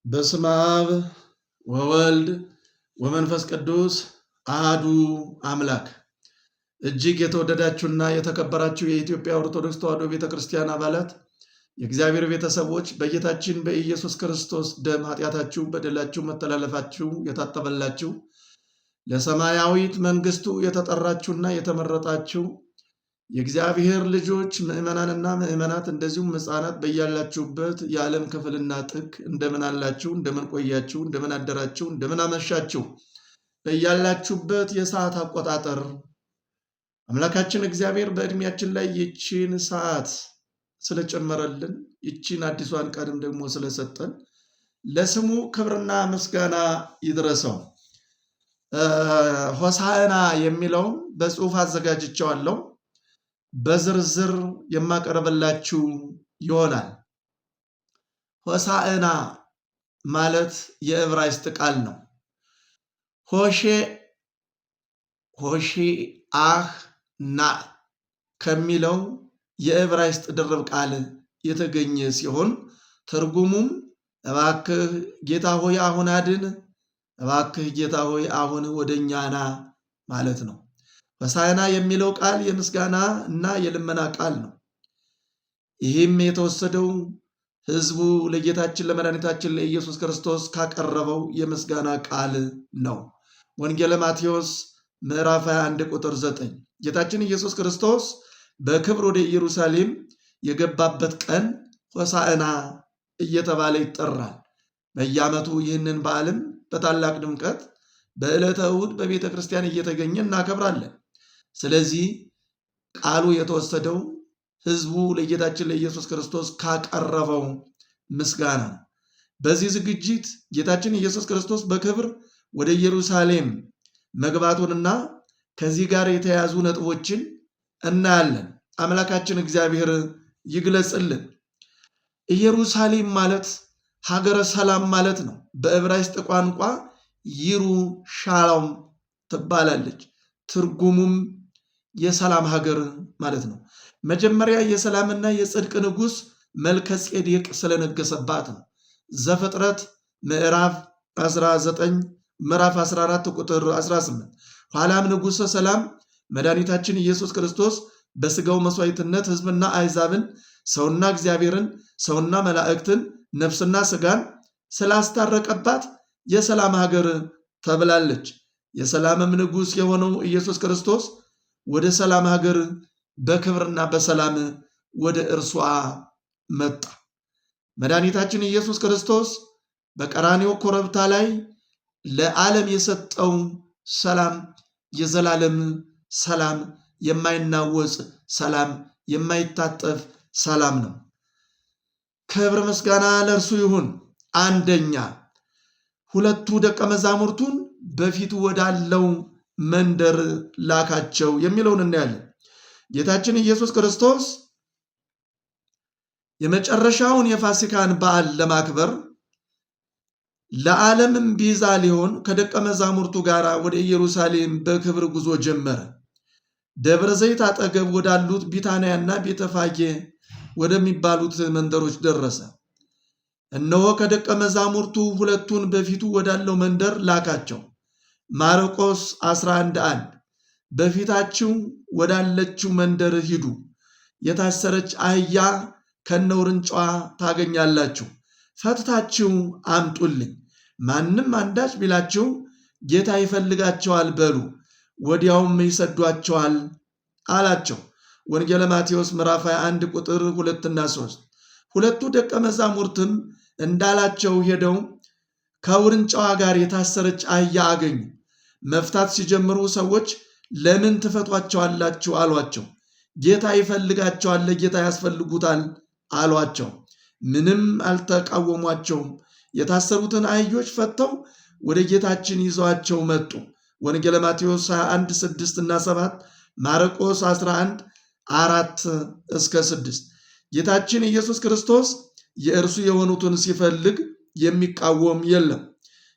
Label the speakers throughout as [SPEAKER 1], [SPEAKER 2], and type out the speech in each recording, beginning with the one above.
[SPEAKER 1] በስመ አብ ወወልድ ወመንፈስ ቅዱስ አሐዱ አምላክ። እጅግ የተወደዳችሁና የተከበራችሁ የኢትዮጵያ ኦርቶዶክስ ተዋሕዶ ቤተክርስቲያን አባላት፣ የእግዚአብሔር ቤተሰቦች፣ በጌታችን በኢየሱስ ክርስቶስ ደም ኃጢአታችሁ፣ በደላችሁ፣ መተላለፋችሁ የታጠበላችሁ ለሰማያዊት መንግስቱ የተጠራችሁና የተመረጣችሁ የእግዚአብሔር ልጆች ምዕመናንና ምዕመናት እንደዚሁም ሕፃናት በያላችሁበት የዓለም ክፍልና ጥግ እንደምን አላችሁ? እንደምን ቆያችሁ? እንደምን አደራችሁ? እንደምን አመሻችሁ? በያላችሁበት የሰዓት አቆጣጠር አምላካችን እግዚአብሔር በዕድሜያችን ላይ ይቺን ሰዓት ስለጨመረልን ይቺን አዲሷን ቀንም ደግሞ ስለሰጠን ለስሙ ክብርና ምስጋና ይድረሰው። ሆሳዕና የሚለውን በጽሑፍ አዘጋጅቼዋለሁ። በዝርዝር የማቀርብላችሁ ይሆናል። ሆሳዕና ማለት የዕብራይስጥ ቃል ነው። ሆሼአህ ና ከሚለው የዕብራይስጥ ድርብ ቃል የተገኘ ሲሆን ትርጉሙም እባክህ ጌታ ሆይ አሁን አድን፣ እባክህ ጌታ ሆይ አሁን ወደኛ ና ማለት ነው። ሆሳዕና የሚለው ቃል የምስጋና እና የልመና ቃል ነው። ይህም የተወሰደው ሕዝቡ ለጌታችን ለመድኃኒታችን ለኢየሱስ ክርስቶስ ካቀረበው የምስጋና ቃል ነው። ወንጌለ ማቴዎስ ምዕራፍ 21 ቁጥር 9 ጌታችን ኢየሱስ ክርስቶስ በክብር ወደ ኢየሩሳሌም የገባበት ቀን ሆሳዕና እየተባለ ይጠራል። በየዓመቱ ይህንን በዓልም በታላቅ ድምቀት በዕለተ እሑድ በቤተ ክርስቲያን እየተገኘ እናከብራለን። ስለዚህ ቃሉ የተወሰደው ሕዝቡ ለጌታችን ለኢየሱስ ክርስቶስ ካቀረበው ምስጋና ነው። በዚህ ዝግጅት ጌታችን ኢየሱስ ክርስቶስ በክብር ወደ ኢየሩሳሌም መግባቱንና ከዚህ ጋር የተያያዙ ነጥቦችን እናያለን። አምላካችን እግዚአብሔር ይግለጽልን። ኢየሩሳሌም ማለት ሀገረ ሰላም ማለት ነው። በዕብራይስጥ ቋንቋ ይሩሻላም ትባላለች። ትርጉሙም የሰላም ሀገር ማለት ነው። መጀመሪያ የሰላምና የጽድቅ ንጉሥ መልከ ጼዴቅ ስለነገሰባት ነው። ዘፍጥረት ምዕራፍ 19 ምዕራፍ 14 ቁጥር 18 ኋላም ንጉሠ ሰላም መድኃኒታችን ኢየሱስ ክርስቶስ በሥጋው መሥዋዕትነት ሕዝብና አሕዛብን፣ ሰውና እግዚአብሔርን፣ ሰውና መላእክትን፣ ነፍስና ሥጋን ስላስታረቀባት የሰላም ሀገር ተብላለች። የሰላምም ንጉሥ የሆነው ኢየሱስ ክርስቶስ ወደ ሰላም ሀገር በክብርና በሰላም ወደ እርሷ መጣ። መድኃኒታችን ኢየሱስ ክርስቶስ በቀራንዮ ኮረብታ ላይ ለዓለም የሰጠው ሰላም የዘላለም ሰላም፣ የማይናወጽ ሰላም፣ የማይታጠፍ ሰላም ነው። ክብር ምስጋና ለእርሱ ይሁን። አንደኛ ሁለቱ ደቀ መዛሙርቱን በፊቱ ወዳለው መንደር ላካቸው የሚለውን እናያለን። ጌታችን ኢየሱስ ክርስቶስ የመጨረሻውን የፋሲካን በዓል ለማክበር ለዓለምም ቤዛ ሊሆን ከደቀ መዛሙርቱ ጋር ወደ ኢየሩሳሌም በክብር ጉዞ ጀመረ። ደብረ ዘይት አጠገብ ወዳሉት ቢታንያና ቤተፋጌ ወደሚባሉት መንደሮች ደረሰ። እነሆ ከደቀ መዛሙርቱ ሁለቱን በፊቱ ወዳለው መንደር ላካቸው። ማርቆስ 11:1 በፊታችሁ ወዳለችው መንደር ሂዱ፣ የታሰረች አህያ ከነውርንጫዋ ታገኛላችሁ፣ ፈትታችሁ አምጡልኝ። ማንም አንዳች ቢላችሁ ጌታ ይፈልጋቸዋል በሉ፣ ወዲያውም ይሰዷቸዋል አላቸው። ወንጌለ ማቴዎስ ምዕራፍ 21 ቁጥር 2 እና 3 ሁለቱ ደቀ መዛሙርትም እንዳላቸው ሄደው ከውርንጫዋ ጋር የታሰረች አህያ አገኙ። መፍታት ሲጀምሩ ሰዎች ለምን ትፈቷቸዋላችሁ አሏቸው። ጌታ ይፈልጋቸዋል፣ ለጌታ ያስፈልጉታል አሏቸው። ምንም አልተቃወሟቸውም። የታሰሩትን አህዮች ፈተው ወደ ጌታችን ይዘዋቸው መጡ። ወንጌለ ማቴዎስ 21 6 እና 7 ማርቆስ 11 4-6 ጌታችን ኢየሱስ ክርስቶስ የእርሱ የሆኑትን ሲፈልግ የሚቃወም የለም።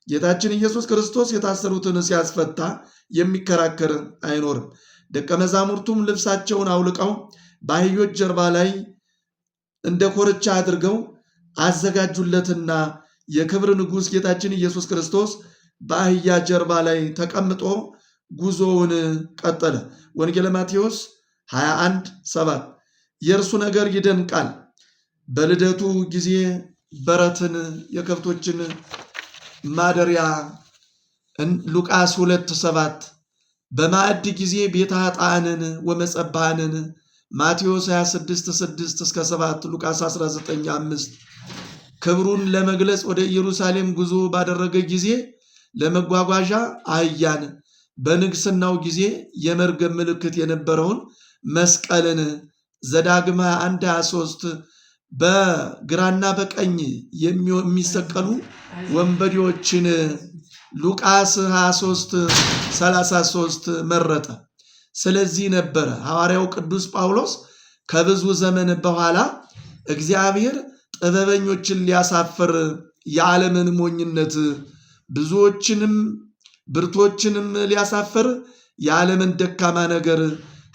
[SPEAKER 1] ጌታችን ኢየሱስ ክርስቶስ የታሰሩትን ሲያስፈታ የሚከራከር አይኖርም። ደቀ መዛሙርቱም ልብሳቸውን አውልቀው በአህዮች ጀርባ ላይ እንደ ኮርቻ አድርገው አዘጋጁለትና የክብር ንጉሥ ጌታችን ኢየሱስ ክርስቶስ በአህያ ጀርባ ላይ ተቀምጦ ጉዞውን ቀጠለ። ወንጌለ ማቴዎስ 21:7 የእርሱ ነገር ይደንቃል። በልደቱ ጊዜ በረትን የከብቶችን ማደሪያ ሉቃስ 2:7 በማዕድ ጊዜ ቤተ ኃጥአንን ወመጸባንን ማቴዎስ 26:6-7 ሉቃስ 19:5 ክብሩን ለመግለጽ ወደ ኢየሩሳሌም ጉዞ ባደረገ ጊዜ ለመጓጓዣ አህያን፣ በንግስናው ጊዜ የመርገም ምልክት የነበረውን መስቀልን ዘዳግም 21:23 በግራና በቀኝ የሚሰቀሉ ወንበዴዎችን ሉቃስ 23:33 መረጠ። ስለዚህ ነበረ ሐዋርያው ቅዱስ ጳውሎስ ከብዙ ዘመን በኋላ እግዚአብሔር ጥበበኞችን ሊያሳፍር የዓለምን ሞኝነት ብዙዎችንም ብርቶችንም ሊያሳፍር የዓለምን ደካማ ነገር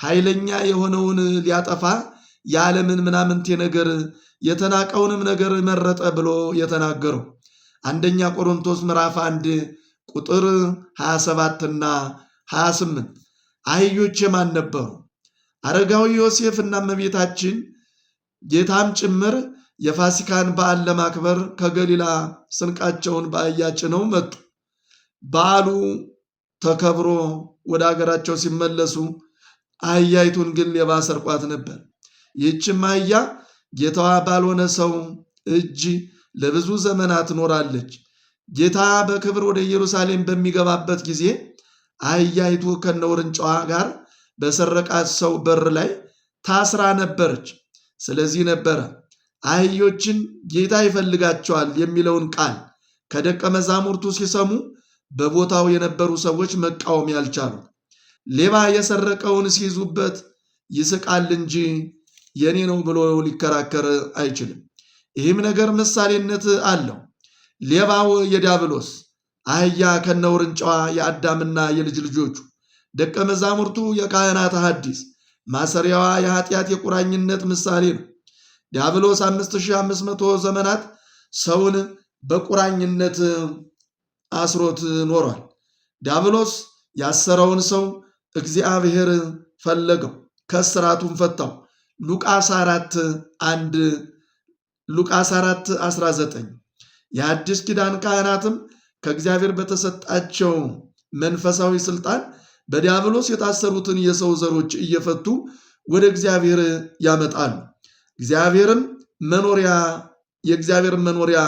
[SPEAKER 1] ኃይለኛ የሆነውን ሊያጠፋ የዓለምን ምናምንቴ ነገር የተናቀውንም ነገር መረጠ ብሎ የተናገረው አንደኛ ቆሮንቶስ ምዕራፍ 1 ቁጥር 27 እና 28። አህዮች የማን ነበሩ? አረጋዊ ዮሴፍና እመቤታችን ጌታም ጭምር የፋሲካን በዓል ለማክበር ከገሊላ ስንቃቸውን በአህያ ጭነው መጡ። በዓሉ ተከብሮ ወደ አገራቸው ሲመለሱ አህያይቱን ግን ሌባ ሰርቋት ነበር። ይህችም አህያ ጌታዋ ባልሆነ ሰው እጅ ለብዙ ዘመናት ኖራለች። ጌታ በክብር ወደ ኢየሩሳሌም በሚገባበት ጊዜ አህያይቱ ከነውርንጫዋ ጋር በሰረቃት ሰው በር ላይ ታስራ ነበረች። ስለዚህ ነበረ አህዮችን ጌታ ይፈልጋቸዋል የሚለውን ቃል ከደቀ መዛሙርቱ ሲሰሙ በቦታው የነበሩ ሰዎች መቃወም ያልቻሉ። ሌባ የሰረቀውን ሲይዙበት ይስቃል እንጂ የኔ ነው ብሎ ሊከራከር አይችልም። ይህም ነገር ምሳሌነት አለው። ሌባው የዲያብሎስ፣ አህያ ከነውርንጫዋ የአዳምና የልጅ ልጆቹ፣ ደቀ መዛሙርቱ የካህናት ሐዲስ፣ ማሰሪያዋ የኃጢአት የቁራኝነት ምሳሌ ነው። ዲያብሎስ 5500 ዘመናት ሰውን በቁራኝነት አስሮት ኖሯል። ዲያብሎስ ያሰረውን ሰው እግዚአብሔር ፈለገው፣ ከእስራቱም ፈታው። ሉቃስ 4:19 የአዲስ ኪዳን ካህናትም ከእግዚአብሔር በተሰጣቸው መንፈሳዊ ስልጣን በዲያብሎስ የታሰሩትን የሰው ዘሮች እየፈቱ ወደ እግዚአብሔር ያመጣሉ። የእግዚአብሔር መኖሪያ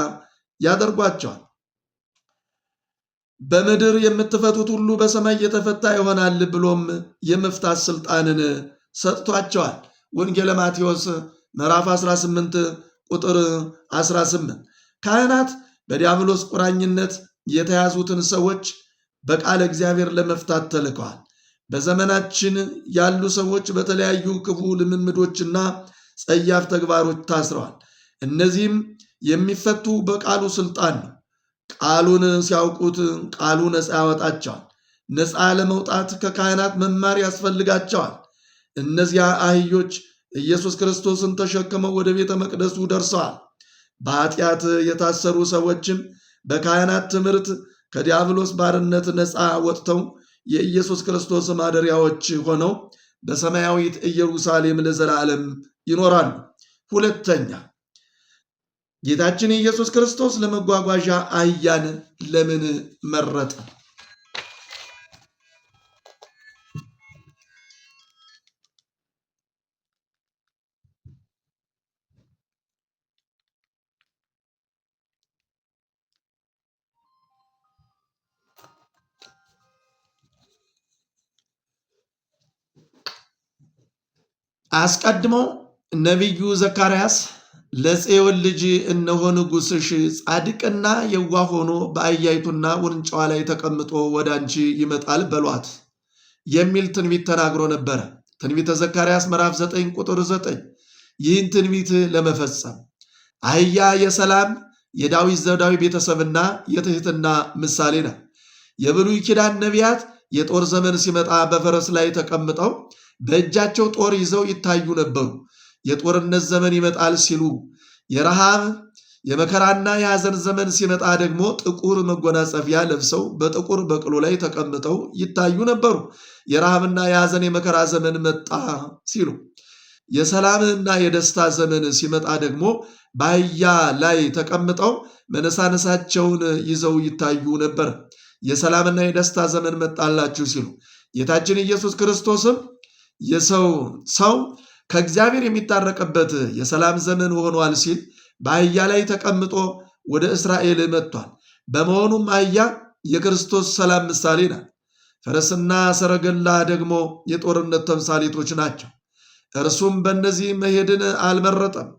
[SPEAKER 1] ያደርጓቸዋል። በምድር የምትፈቱት ሁሉ በሰማይ የተፈታ ይሆናል ብሎም የመፍታት ስልጣንን ሰጥቷቸዋል። ወንጌለ ማቴዎስ ምዕራፍ 18 ቁጥር 18። ካህናት በዲያብሎስ ቁራኝነት የተያዙትን ሰዎች በቃለ እግዚአብሔር ለመፍታት ተልከዋል። በዘመናችን ያሉ ሰዎች በተለያዩ ክፉ ልምምዶችና ጸያፍ ተግባሮች ታስረዋል። እነዚህም የሚፈቱ በቃሉ ስልጣን ነው። ቃሉን ሲያውቁት ቃሉ ነፃ ያወጣቸዋል። ነፃ ለመውጣት ከካህናት መማር ያስፈልጋቸዋል። እነዚያ አህዮች ኢየሱስ ክርስቶስን ተሸክመው ወደ ቤተ መቅደሱ ደርሰዋል። በኃጢአት የታሰሩ ሰዎችም በካህናት ትምህርት ከዲያብሎስ ባርነት ነፃ ወጥተው የኢየሱስ ክርስቶስ ማደሪያዎች ሆነው በሰማያዊት ኢየሩሳሌም ለዘላለም ይኖራሉ። ሁለተኛ፣ ጌታችን ኢየሱስ ክርስቶስ ለመጓጓዣ አህያን ለምን መረጠ? አስቀድሞ ነቢዩ ዘካርያስ ለጽዮን ልጅ እነሆ ንጉሥሽ ጻድቅና የዋህ ሆኖ በአህያይቱና ውርንጫዋ ላይ ተቀምጦ ወደ አንቺ ይመጣል በሏት የሚል ትንቢት ተናግሮ ነበረ። ትንቢተ ዘካርያስ ምዕራፍ 9 ቁጥር 9። ይህን ትንቢት ለመፈጸም አህያ የሰላም የዳዊት ዘውዳዊ ቤተሰብና የትሕትና ምሳሌ ነው። የብሉይ ኪዳን ነቢያት የጦር ዘመን ሲመጣ በፈረስ ላይ ተቀምጠው በእጃቸው ጦር ይዘው ይታዩ ነበሩ። የጦርነት ዘመን ይመጣል ሲሉ፣ የረሃብ የመከራና የሐዘን ዘመን ሲመጣ ደግሞ ጥቁር መጎናጸፊያ ለብሰው በጥቁር በቅሎ ላይ ተቀምጠው ይታዩ ነበሩ። የረሃብና የሐዘን የመከራ ዘመን መጣ ሲሉ፣ የሰላምና የደስታ ዘመን ሲመጣ ደግሞ በአህያ ላይ ተቀምጠው መነሳነሳቸውን ይዘው ይታዩ ነበር። የሰላምና የደስታ ዘመን መጣላችሁ ሲሉ፣ ጌታችን ኢየሱስ ክርስቶስም ሰው ከእግዚአብሔር የሚታረቅበት የሰላም ዘመን ሆኗል ሲል በአህያ ላይ ተቀምጦ ወደ እስራኤል መጥቷል። በመሆኑም አህያ የክርስቶስ ሰላም ምሳሌ ናት። ፈረስና ሰረገላ ደግሞ የጦርነት ተምሳሌቶች ናቸው። እርሱም በእነዚህ መሄድን አልመረጠም።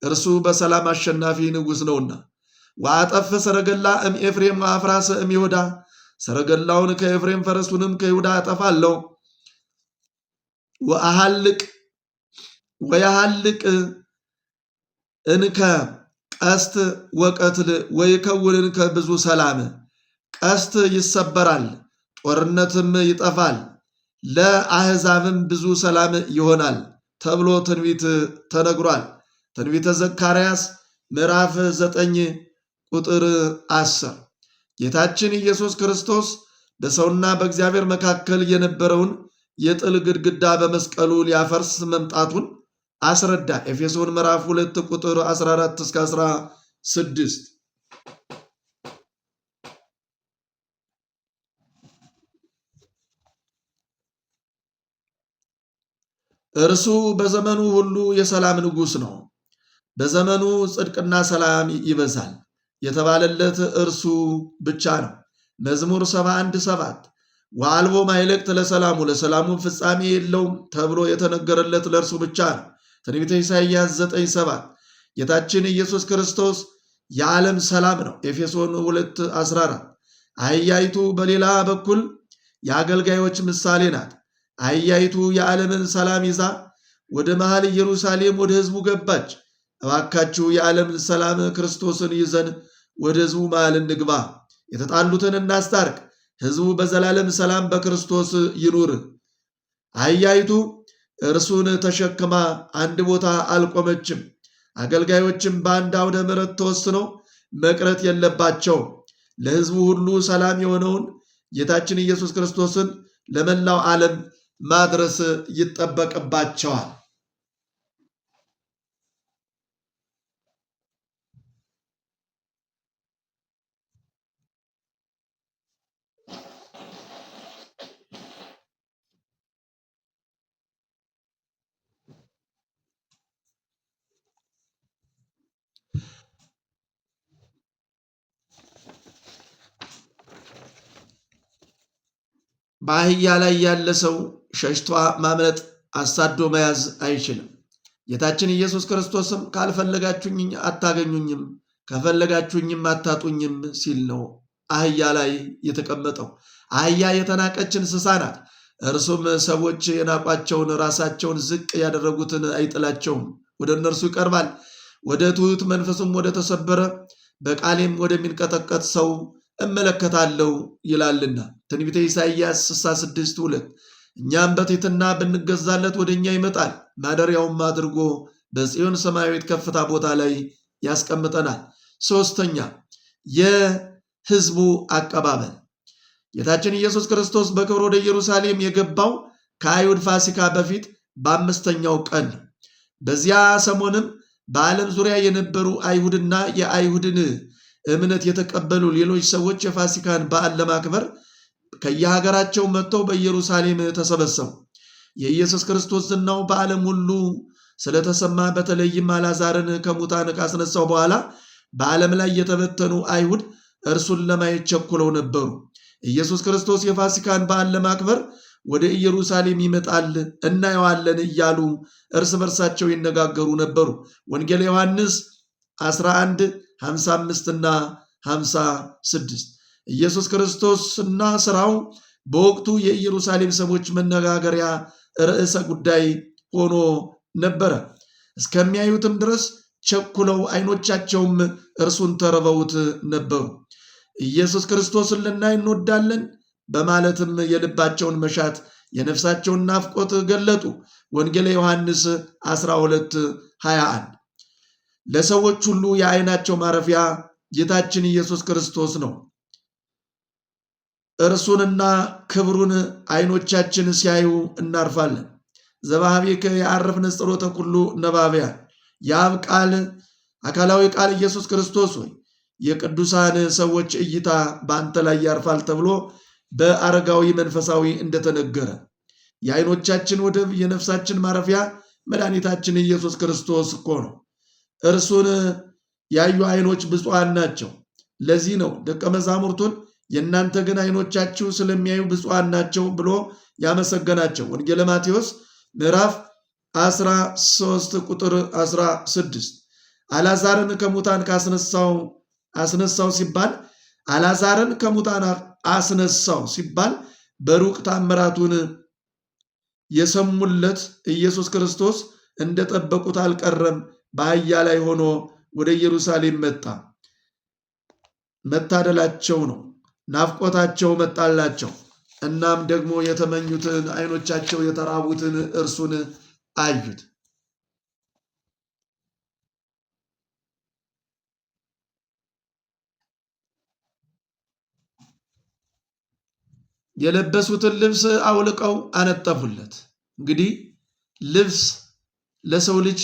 [SPEAKER 1] እርሱ በሰላም አሸናፊ ንጉሥ ነውና። ወአጠፍ ሰረገላ ኤፍሬም ወአፍራሰ ይሁዳ፣ ሰረገላውን ከኤፍሬም ፈረሱንም ከይሁዳ አጠፋለሁ። ወያሃልቅ እንከ ቀስት ወቀትል ወይከውን እንከ ብዙ ሰላም። ቀስት ይሰበራል፣ ጦርነትም ይጠፋል፣ ለአሕዛብም ብዙ ሰላም ይሆናል ተብሎ ትንቢት ተነግሯል። ትንቢተ ዘካርያስ ምዕራፍ 9 ቁጥር 10። ጌታችን ኢየሱስ ክርስቶስ በሰውና በእግዚአብሔር መካከል የነበረውን የጥል ግድግዳ በመስቀሉ ሊያፈርስ መምጣቱን አስረዳ። ኤፌሶን ምዕራፍ 2 ቁጥር 14 እስከ 16። እርሱ በዘመኑ ሁሉ የሰላም ንጉሥ ነው። በዘመኑ ጽድቅና ሰላም ይበዛል የተባለለት እርሱ ብቻ ነው። መዝሙር 71:7 ወአልቦ ማይለቅት ለሰላሙ፣ ለሰላሙም ፍጻሜ የለውም ተብሎ የተነገረለት ለእርሱ ብቻ ነው። ትንቢተ ኢሳይያስ 9:7 ጌታችን ኢየሱስ ክርስቶስ የዓለም ሰላም ነው። ኤፌሶን 2:14 አህያይቱ በሌላ በኩል የአገልጋዮች ምሳሌ ናት። አህያይቱ የዓለምን ሰላም ይዛ ወደ መሃል ኢየሩሳሌም ወደ ሕዝቡ ገባች። እባካችሁ የዓለምን ሰላም ክርስቶስን ይዘን ወደ ሕዝቡ መሃል እንግባ፣ የተጣሉትን እናስታርቅ፣ ሕዝቡ በዘላለም ሰላም በክርስቶስ ይኑር። አህያይቱ እርሱን ተሸክማ አንድ ቦታ አልቆመችም። አገልጋዮችም በአንድ አውደ ምሕረት ተወስነው መቅረት የለባቸው። ለሕዝቡ ሁሉ ሰላም የሆነውን ጌታችን ኢየሱስ ክርስቶስን ለመላው ዓለም ማድረስ ይጠበቅባቸዋል። በአህያ ላይ ያለ ሰው ሸሽቷ ማምለጥ፣ አሳዶ መያዝ አይችልም። ጌታችን ኢየሱስ ክርስቶስም ካልፈለጋችሁኝ አታገኙኝም፣ ከፈለጋችሁኝም አታጡኝም ሲል ነው አህያ ላይ የተቀመጠው። አህያ የተናቀች እንስሳ ናት። እርሱም ሰዎች የናቋቸውን ራሳቸውን ዝቅ ያደረጉትን አይጥላቸውም፣ ወደ እነርሱ ይቀርባል። ወደ ትሑት መንፈሱም ወደ ተሰበረ በቃሌም ወደሚንቀጠቀጥ ሰው እመለከታለሁ ይላልና ትንቢተ ኢሳይያስ 66:2 እኛም በትሕትና ብንገዛለት ወደ እኛ ይመጣል፣ ማደሪያውም አድርጎ በጽዮን ሰማያዊት ከፍታ ቦታ ላይ ያስቀምጠናል። ሦስተኛ፣ የሕዝቡ አቀባበል። ጌታችን ኢየሱስ ክርስቶስ በክብር ወደ ኢየሩሳሌም የገባው ከአይሁድ ፋሲካ በፊት በ5ኛው ቀን ነው። በዚያ ሰሞንም በዓለም ዙሪያ የነበሩ አይሁድና የአይሁድን እምነት የተቀበሉ ሌሎች ሰዎች የፋሲካን በዓል ለማክበር ከየሀገራቸው መጥተው በኢየሩሳሌም ተሰበሰቡ። የኢየሱስ ክርስቶስ ዝናው በዓለም ሁሉ ስለተሰማ በተለይም አልዓዛርን ከሙታን ካስነሳው በኋላ በዓለም ላይ የተበተኑ አይሁድ እርሱን ለማየት ቸኩለው ነበሩ። ኢየሱስ ክርስቶስ የፋሲካን በዓል ለማክበር ወደ ኢየሩሳሌም ይመጣል፣ እናየዋለን እያሉ እርስ በርሳቸው ይነጋገሩ ነበሩ። ወንጌል ዮሐንስ 11:55 እና 56። ኢየሱስ ክርስቶስና ሥራው በወቅቱ የኢየሩሳሌም ሰዎች መነጋገሪያ ርዕሰ ጉዳይ ሆኖ ነበረ። እስከሚያዩትም ድረስ ቸኩለው ዓይኖቻቸውም እርሱን ተርበውት ነበሩ። ኢየሱስ ክርስቶስን ልናይ እንወዳለን በማለትም የልባቸውን መሻት የነፍሳቸውን ናፍቆት ገለጡ። ወንጌል ዮሐንስ 12:21። ለሰዎች ሁሉ የዓይናቸው ማረፊያ ጌታችን ኢየሱስ ክርስቶስ ነው። እርሱንና ክብሩን ዓይኖቻችን ሲያዩ እናርፋለን። ዘባሕቢከ የዐርፍ ንጽሮተ ኩሉ ነባብያን። የአብ ቃል አካላዊ ቃል ኢየሱስ ክርስቶስ ሆይ የቅዱሳን ሰዎች እይታ በአንተ ላይ ያርፋል ተብሎ በአረጋዊ መንፈሳዊ እንደተነገረ የዓይኖቻችን ወደብ የነፍሳችን ማረፊያ መድኃኒታችን ኢየሱስ ክርስቶስ እኮ ነው። እርሱን ያዩ ዓይኖች ብፁዓን ናቸው። ለዚህ ነው ደቀ መዛሙርቱን የእናንተ ግን ዓይኖቻችሁ ስለሚያዩ ብፁዓን ናቸው ብሎ ያመሰገናቸው። ወንጌለ ማቴዎስ ምዕራፍ 13 ቁጥር 16 አልዓዛርን ከሙታን አስነሳው ሲባል አልዓዛርን ከሙታን አስነሳው ሲባል በሩቅ ታምራቱን የሰሙለት ኢየሱስ ክርስቶስ እንደጠበቁት አልቀረም። በአህያ ላይ ሆኖ ወደ ኢየሩሳሌም መጣ። መታደላቸው ነው። ናፍቆታቸው መጣላቸው። እናም ደግሞ የተመኙትን ዓይኖቻቸው የተራቡትን እርሱን አዩት። የለበሱትን ልብስ አውልቀው አነጠፉለት። እንግዲህ ልብስ ለሰው ልጅ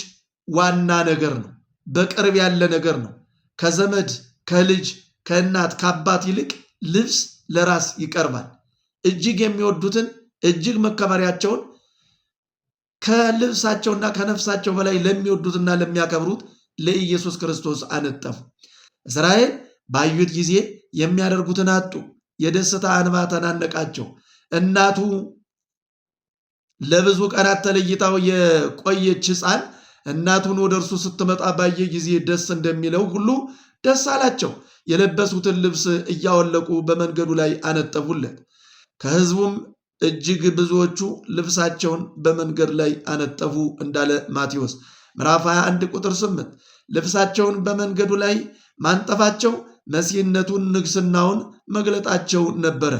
[SPEAKER 1] ዋና ነገር ነው። በቅርብ ያለ ነገር ነው። ከዘመድ ከልጅ ከእናት ከአባት ይልቅ ልብስ ለራስ ይቀርባል። እጅግ የሚወዱትን እጅግ መከበሪያቸውን ከልብሳቸውና ከነፍሳቸው በላይ ለሚወዱትና ለሚያከብሩት ለኢየሱስ ክርስቶስ አነጠፉ። እስራኤል ባዩት ጊዜ የሚያደርጉትን አጡ። የደስታ እንባ ተናነቃቸው። እናቱ ለብዙ ቀናት ተለይታው የቆየች ሕፃን እናቱን ወደ እርሱ ስትመጣ ባየ ጊዜ ደስ እንደሚለው ሁሉ ደስ አላቸው። የለበሱትን ልብስ እያወለቁ በመንገዱ ላይ አነጠፉለት። ከሕዝቡም እጅግ ብዙዎቹ ልብሳቸውን በመንገድ ላይ አነጠፉ እንዳለ ማቴዎስ ምዕራፍ 21 ቁጥር 8። ልብሳቸውን በመንገዱ ላይ ማንጠፋቸው መሲህነቱን ንግስናውን መግለጣቸው ነበረ።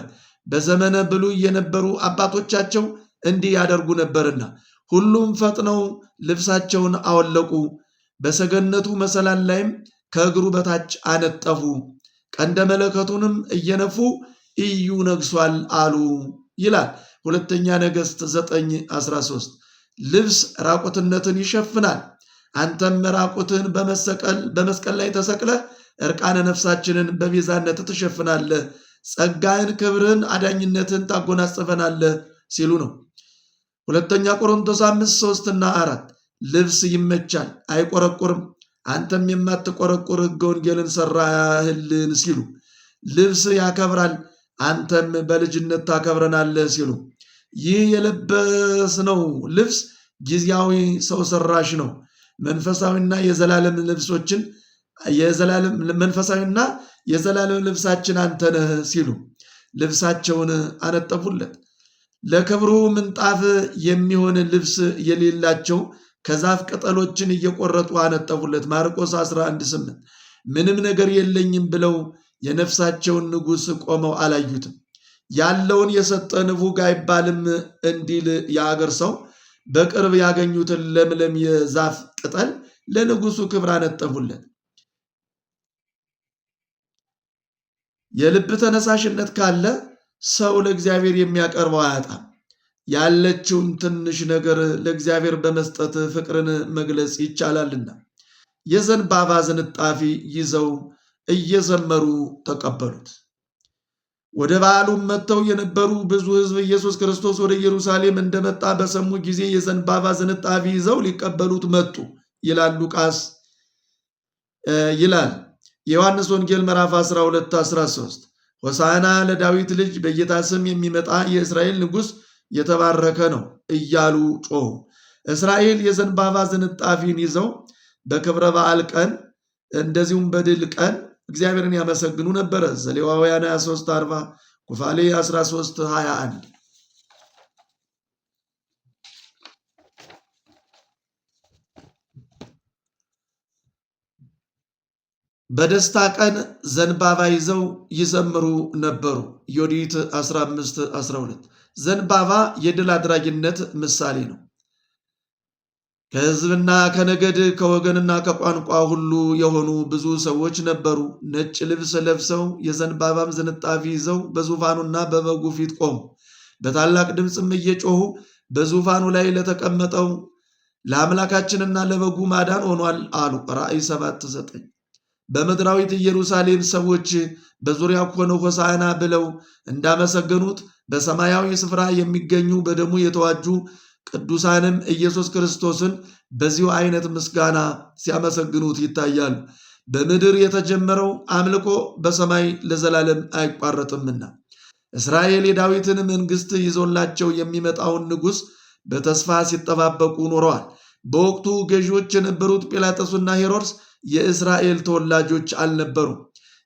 [SPEAKER 1] በዘመነ ብሉይ የነበሩ አባቶቻቸው እንዲህ ያደርጉ ነበርና ሁሉም ፈጥነው ልብሳቸውን አወለቁ። በሰገነቱ መሰላል ላይም ከእግሩ በታች አነጠፉ። ቀንደ መለከቱንም እየነፉ ኢዩ ነግሷል አሉ ይላል ሁለተኛ ነገሥት 9:13። ልብስ ራቁትነትን ይሸፍናል። አንተም ራቁትን በመስቀል ላይ ተሰቅለህ እርቃነ ነፍሳችንን በቤዛነት ትሸፍናለህ፣ ጸጋህን፣ ክብርን፣ አዳኝነትን ታጎናጽፈናለህ ሲሉ ነው። ሁለተኛ ቆሮንቶስ 5:3 እና 4 ልብስ ይመቻል አይቆረቁርም፣ አንተም የማትቆረቁር ሕገ ወንጌልን ሰራህልን ሲሉ፣ ልብስ ያከብራል አንተም በልጅነት ታከብረናለህ ሲሉ፣ ይህ የለበስነው ልብስ ጊዜያዊ ሰው ሰራሽ ነው። መንፈሳዊና የዘላለም ልብሶችን መንፈሳዊና የዘላለም ልብሳችን አንተ ነህ ሲሉ ልብሳቸውን አነጠፉለት። ለክብሩ ምንጣፍ የሚሆን ልብስ የሌላቸው ከዛፍ ቅጠሎችን እየቆረጡ አነጠፉለት። ማርቆስ 11:8 ምንም ነገር የለኝም ብለው የነፍሳቸውን ንጉሥ ቆመው አላዩትም። ያለውን የሰጠ ንፉግ አይባልም እንዲል የአገር ሰው በቅርብ ያገኙትን ለምለም የዛፍ ቅጠል ለንጉሡ ክብር አነጠፉለት። የልብ ተነሳሽነት ካለ ሰው ለእግዚአብሔር የሚያቀርበው አያጣም። ያለችውን ትንሽ ነገር ለእግዚአብሔር በመስጠት ፍቅርን መግለጽ ይቻላልና የዘንባባ ዝንጣፊ ይዘው እየዘመሩ ተቀበሉት። ወደ በዓሉም መጥተው የነበሩ ብዙ ሕዝብ ኢየሱስ ክርስቶስ ወደ ኢየሩሳሌም እንደመጣ በሰሙ ጊዜ የዘንባባ ዝንጣፊ ይዘው ሊቀበሉት መጡ ይላል ሉቃስ ይላል የዮሐንስ ወንጌል ምዕራፍ 12:13 ሆሳዕና ለዳዊት ልጅ በጌታ ስም የሚመጣ የእስራኤል ንጉሥ የተባረከ ነው እያሉ ጮኹ። እስራኤል የዘንባባ ዝንጣፊን ይዘው በክብረ በዓል ቀን እንደዚሁም በድል ቀን እግዚአብሔርን ያመሰግኑ ነበረ። ዘሌዋውያን 23:40 ኩፋሌ 13:21 በደስታ ቀን ዘንባባ ይዘው ይዘምሩ ነበሩ። ዮዲት 15:12 ዘንባባ የድል አድራጊነት ምሳሌ ነው። ከሕዝብና ከነገድ ከወገንና ከቋንቋ ሁሉ የሆኑ ብዙ ሰዎች ነበሩ። ነጭ ልብስ ለብሰው የዘንባባም ዝንጣፊ ይዘው በዙፋኑና በበጉ ፊት ቆሙ። በታላቅ ድምፅም እየጮኹ በዙፋኑ ላይ ለተቀመጠው ለአምላካችንና ለበጉ ማዳን ሆኗል አሉ። ራእይ 7:9 በምድራዊት ኢየሩሳሌም ሰዎች በዙሪያው ሆነው ሆሳዕና ብለው እንዳመሰገኑት በሰማያዊ ስፍራ የሚገኙ በደሙ የተዋጁ ቅዱሳንም ኢየሱስ ክርስቶስን በዚሁ አይነት ምስጋና ሲያመሰግኑት ይታያሉ። በምድር የተጀመረው አምልኮ በሰማይ ለዘላለም አይቋረጥምና እስራኤል የዳዊትን መንግሥት ይዞላቸው የሚመጣውን ንጉሥ በተስፋ ሲጠባበቁ ኖረዋል። በወቅቱ ገዢዎች የነበሩት ጲላጦስና ሄሮድስ የእስራኤል ተወላጆች አልነበሩም።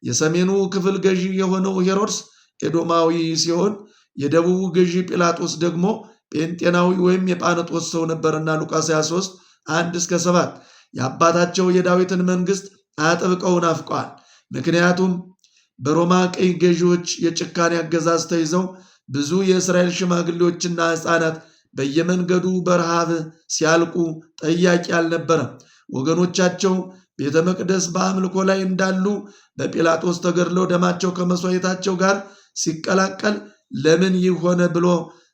[SPEAKER 1] የሰሜኑ ክፍል ገዢ የሆነው ሄሮድስ ኤዶማዊ ሲሆን የደቡቡ ገዢ ጲላጦስ ደግሞ ጴንጤናዊ ወይም የጳነጦስ ሰው ነበርና ሉቃስ 23 1-7 የአባታቸው የዳዊትን መንግሥት አጥብቀው ናፍቀዋል። ምክንያቱም በሮማ ቅኝ ገዢዎች የጭካኔ አገዛዝ ተይዘው ብዙ የእስራኤል ሽማግሌዎችና ሕፃናት በየመንገዱ በረሃብ ሲያልቁ ጠያቂ አልነበረም። ወገኖቻቸው ቤተ መቅደስ በአምልኮ ላይ እንዳሉ በጲላጦስ ተገድለው ደማቸው ከመሥዋዕታቸው ጋር ሲቀላቀል ለምን ይህ ሆነ ብሎ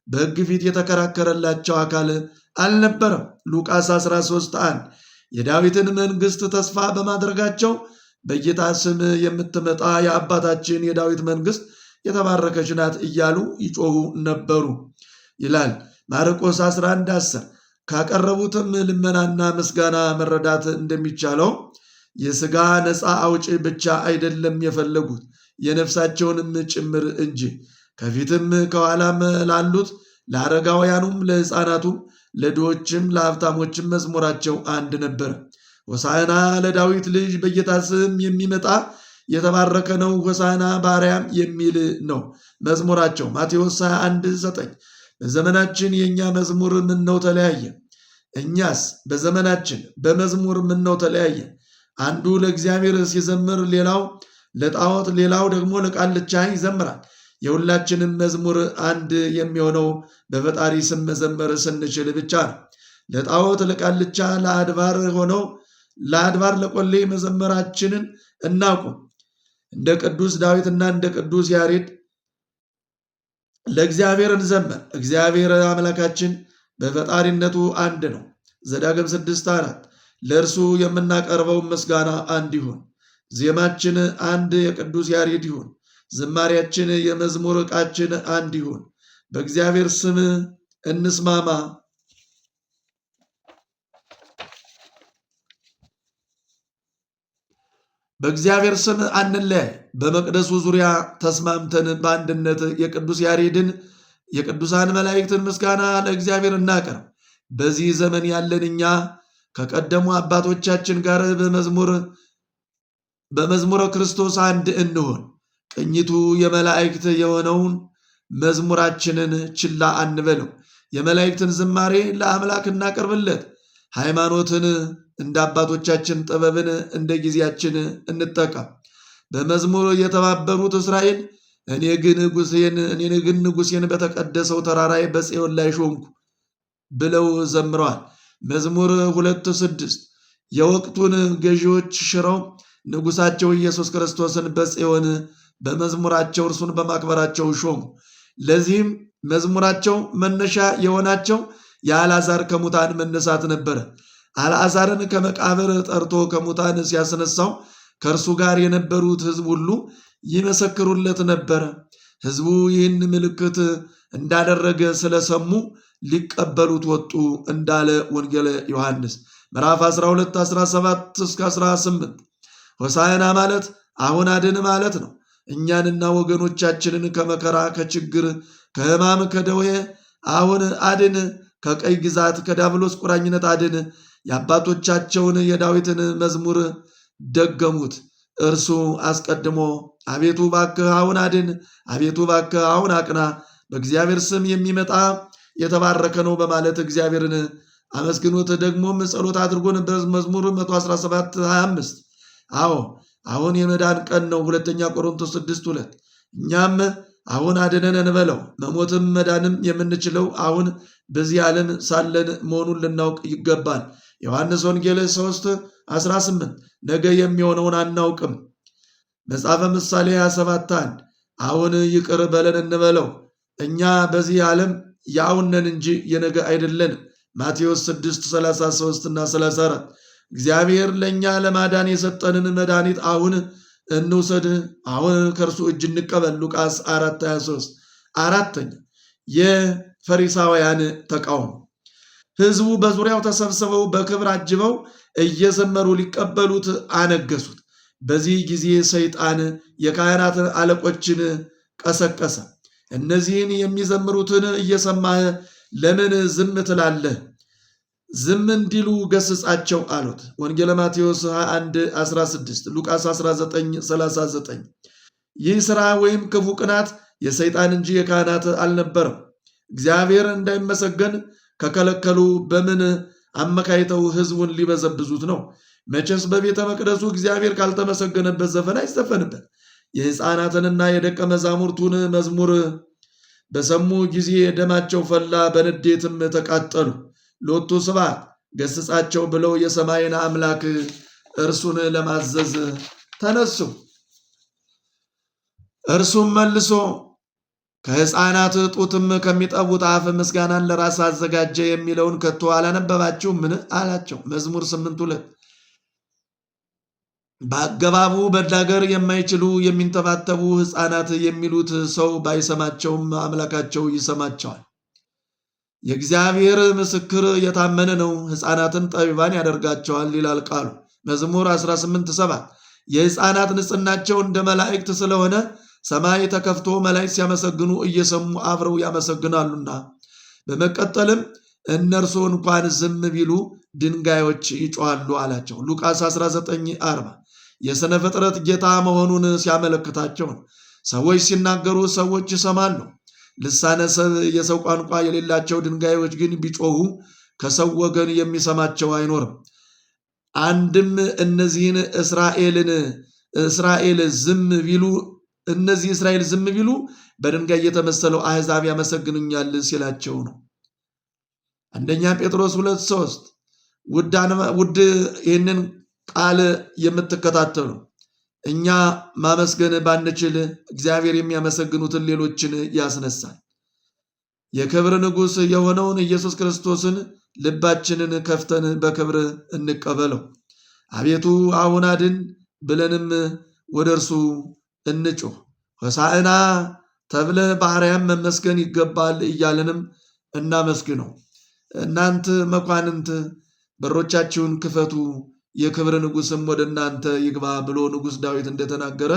[SPEAKER 1] በሕግ ፊት የተከራከረላቸው አካል አልነበረም። ሉቃስ 13:1 የዳዊትን መንግሥት ተስፋ በማድረጋቸው በጌታ ስም የምትመጣ የአባታችን የዳዊት መንግሥት የተባረከች ናት እያሉ ይጮኹ ነበሩ ይላል። ማርቆስ 11:10 ካቀረቡትም ልመናና ምስጋና መረዳት እንደሚቻለው የሥጋ ነፃ አውጪ ብቻ አይደለም የፈለጉት የነፍሳቸውንም ጭምር እንጂ። ከፊትም ከኋላም ላሉት ለአረጋውያኑም፣ ለሕፃናቱም፣ ለድሆችም፣ ለሀብታሞችም መዝሙራቸው አንድ ነበር። ሆሳዕና ለዳዊት ልጅ በጌታ ስም የሚመጣ የተባረከ ነው፣ ሆሳዕና በአርያም የሚል ነው መዝሙራቸው። ማቴዎስ 21:9 በዘመናችን የእኛ መዝሙር ምነው ተለያየ? እኛስ በዘመናችን በመዝሙር ምነው ተለያየ? አንዱ ለእግዚአብሔር ሲዘምር ሌላው ለጣዖት፣ ሌላው ደግሞ ለቃልቻ ይዘምራል። የሁላችንም መዝሙር አንድ የሚሆነው በፈጣሪ ስም መዘመር ስንችል ብቻ ነው። ለጣዖት፣ ለቃልቻ፣ ለአድባር ሆነው ለአድባር ለቆሌ መዘመራችንን እናቁም። እንደ ቅዱስ ዳዊትና እንደ ቅዱስ ያሬድ ለእግዚአብሔር እንዘመር። እግዚአብሔር አምላካችን በፈጣሪነቱ አንድ ነው። ዘዳግም 6:4 ለእርሱ የምናቀርበው ምስጋና አንድ ይሁን። ዜማችን አንድ የቅዱስ ያሬድ ይሁን። ዝማሪያችን የመዝሙር ዕቃችን አንድ ይሁን። በእግዚአብሔር ስም እንስማማ። በእግዚአብሔር ስም አንለያይ። በመቅደሱ ዙሪያ ተስማምተን በአንድነት የቅዱስ ያሬድን የቅዱሳን መላእክትን ምስጋና ለእግዚአብሔር እናቀርብ። በዚህ ዘመን ያለን እኛ ከቀደሙ አባቶቻችን ጋር በመዝሙረ ክርስቶስ አንድ እንሆን። ቅኝቱ የመላእክት የሆነውን መዝሙራችንን ችላ አንበለው። የመላእክትን ዝማሬ ለአምላክ እናቀርብለት። ሃይማኖትን እንደ አባቶቻችን፣ ጥበብን እንደ ጊዜያችን እንጠቀም። በመዝሙር የተባበሩት እስራኤል እኔ ግን ንጉሴን በተቀደሰው ተራራዬ በጽዮን ላይ ሾምኩ ብለው ዘምረዋል። መዝሙር 2:6 የወቅቱን ገዢዎች ሽረው ንጉሳቸው ኢየሱስ ክርስቶስን በጽዮን በመዝሙራቸው እርሱን በማክበራቸው ሾሙ። ለዚህም መዝሙራቸው መነሻ የሆናቸው የአልዓዛር ከሙታን መነሳት ነበረ። አልዓዛርን ከመቃብር ጠርቶ ከሙታን ሲያስነሳው ከእርሱ ጋር የነበሩት ሕዝብ ሁሉ ይመሰክሩለት ነበረ። ሕዝቡ ይህን ምልክት እንዳደረገ ስለሰሙ ሊቀበሉት ወጡ እንዳለ ወንጌለ ዮሐንስ ምዕራፍ 12 17-18። ሆሳዕና ማለት አሁን አድን ማለት ነው። እኛንና ወገኖቻችንን ከመከራ፣ ከችግር፣ ከሕማም፣ ከደዌ አሁን አድን። ከቀይ ግዛት ከዲያብሎስ ቁራኝነት አድን። የአባቶቻቸውን የዳዊትን መዝሙር ደገሙት። እርሱ አስቀድሞ አቤቱ ባክህ አሁን አድን፣ አቤቱ ባክህ አሁን አቅና፣ በእግዚአብሔር ስም የሚመጣ የተባረከ ነው በማለት እግዚአብሔርን አመስግኖት ደግሞም ጸሎት አድርጎን በመዝሙር 117:25 አዎ አሁን የመዳን ቀን ነው። 2 ቆሮንቶስ 6:2 እኛም አሁን አድነን እንበለው። መሞትም መዳንም የምንችለው አሁን በዚህ ዓለም ሳለን መሆኑን ልናውቅ ይገባል። ዮሐንስ ወንጌል 3:18 ነገ የሚሆነውን አናውቅም። መጽሐፈ ምሳሌ 27:1 አሁን ይቅር በለን እንበለው። እኛ በዚህ ዓለም የአሁን ነን እንጂ የነገ አይደለንም። ማቴዎስ 6:33 እና 34 እግዚአብሔር ለእኛ ለማዳን የሰጠንን መድኃኒት አሁን እንውሰድ፣ አሁን ከእርሱ እጅ እንቀበል። ሉቃስ 4:23 አራተኛ የፈሪሳውያን ተቃውሞ። ሕዝቡ በዙሪያው ተሰብስበው በክብር አጅበው እየዘመሩ ሊቀበሉት አነገሱት። በዚህ ጊዜ ሰይጣን የካህናት አለቆችን ቀሰቀሰ። እነዚህን የሚዘምሩትን እየሰማህ ለምን ዝም ትላለህ? ዝም እንዲሉ ገስጻቸው አሉት። ወንጌለ ማቴዎስ 21:16 ሉቃስ 19:39 ይህ ሥራ ወይም ክፉ ቅናት የሰይጣን እንጂ የካህናት አልነበረም። እግዚአብሔር እንዳይመሰገን ከከለከሉ በምን አመካይተው ሕዝቡን ሊበዘብዙት ነው? መቼስ በቤተ መቅደሱ እግዚአብሔር ካልተመሰገነበት ዘፈን አይዘፈንበት። የሕፃናትንና የደቀ መዛሙርቱን መዝሙር በሰሙ ጊዜ ደማቸው ፈላ፣ በንዴትም ተቃጠሉ። ሎቱ ስብሐት ገስጻቸው ብለው የሰማይን አምላክ እርሱን ለማዘዝ ተነሱ። እርሱም መልሶ ከሕፃናት ጡትም ከሚጠቡት አፍ ምስጋናን ለራስ አዘጋጀ የሚለውን ከቶ አላነበባችሁምን? አላቸው። መዝሙር 8:2 በአገባቡ መናገር የማይችሉ የሚንተባተቡ ሕፃናት የሚሉት ሰው ባይሰማቸውም አምላካቸው ይሰማቸዋል። የእግዚአብሔር ምስክር የታመነ ነው፣ ሕፃናትን ጠቢባን ያደርጋቸዋል ይላል ቃሉ። መዝሙር 18:7 የሕፃናት ንጽሕናቸው እንደ መላእክት ስለሆነ ሰማይ ተከፍቶ መላእክት ሲያመሰግኑ እየሰሙ አብረው ያመሰግናሉና። በመቀጠልም እነርሱ እንኳን ዝም ቢሉ ድንጋዮች ይጮኻሉ አላቸው። ሉቃስ 19:40 የሥነ ፍጥረት ጌታ መሆኑን ሲያመለክታቸው ነው። ሰዎች ሲናገሩ ሰዎች ይሰማሉ። ልሳነ ሰብ የሰው ቋንቋ የሌላቸው ድንጋዮች ግን ቢጮኹ ከሰው ወገን የሚሰማቸው አይኖርም። አንድም እነዚህን እስራኤል ዝም ቢሉ በድንጋይ የተመሰለው አሕዛብ ያመሰግኑኛል ሲላቸው ነው። አንደኛ ጴጥሮስ 2:3 ውድ ይህንን ቃል የምትከታተሉ እኛ ማመስገን ባንችል እግዚአብሔር የሚያመሰግኑትን ሌሎችን ያስነሳል። የክብር ንጉሥ የሆነውን ኢየሱስ ክርስቶስን ልባችንን ከፍተን በክብር እንቀበለው። አቤቱ አሁን አድን ብለንም ወደ እርሱ እንጩህ። ሆሳዕና ተብለህ በአርያም መመስገን ይገባል እያለንም እናመስግነው። እናንተ መኳንንት በሮቻችሁን ክፈቱ፣ የክብር ንጉሥም ወደ እናንተ ይግባ ብሎ ንጉሥ ዳዊት እንደተናገረ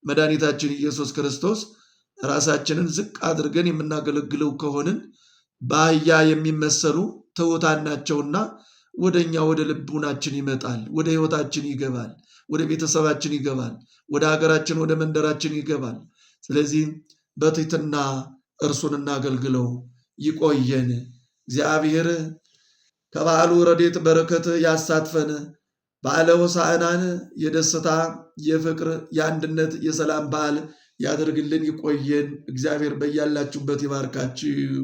[SPEAKER 1] መድኃኒታችን ኢየሱስ ክርስቶስ ራሳችንን ዝቅ አድርገን የምናገለግለው ከሆንን በአህያ የሚመሰሉ ትሑታን ናቸውና ወደ እኛ ወደ ልቡናችን ይመጣል፣ ወደ ሕይወታችን ይገባል፣ ወደ ቤተሰባችን ይገባል፣ ወደ ሀገራችን ወደ መንደራችን ይገባል። ስለዚህ በትሕትና እርሱን እናገልግለው። ይቆየን። እግዚአብሔር ከበዓሉ ረድኤት በረከት ያሳትፈን። በዓለ ሆሳዕናን የደስታ የፍቅር የአንድነት የሰላም በዓል ያደርግልን። ይቆየን። እግዚአብሔር በያላችሁበት ይባርካችሁ።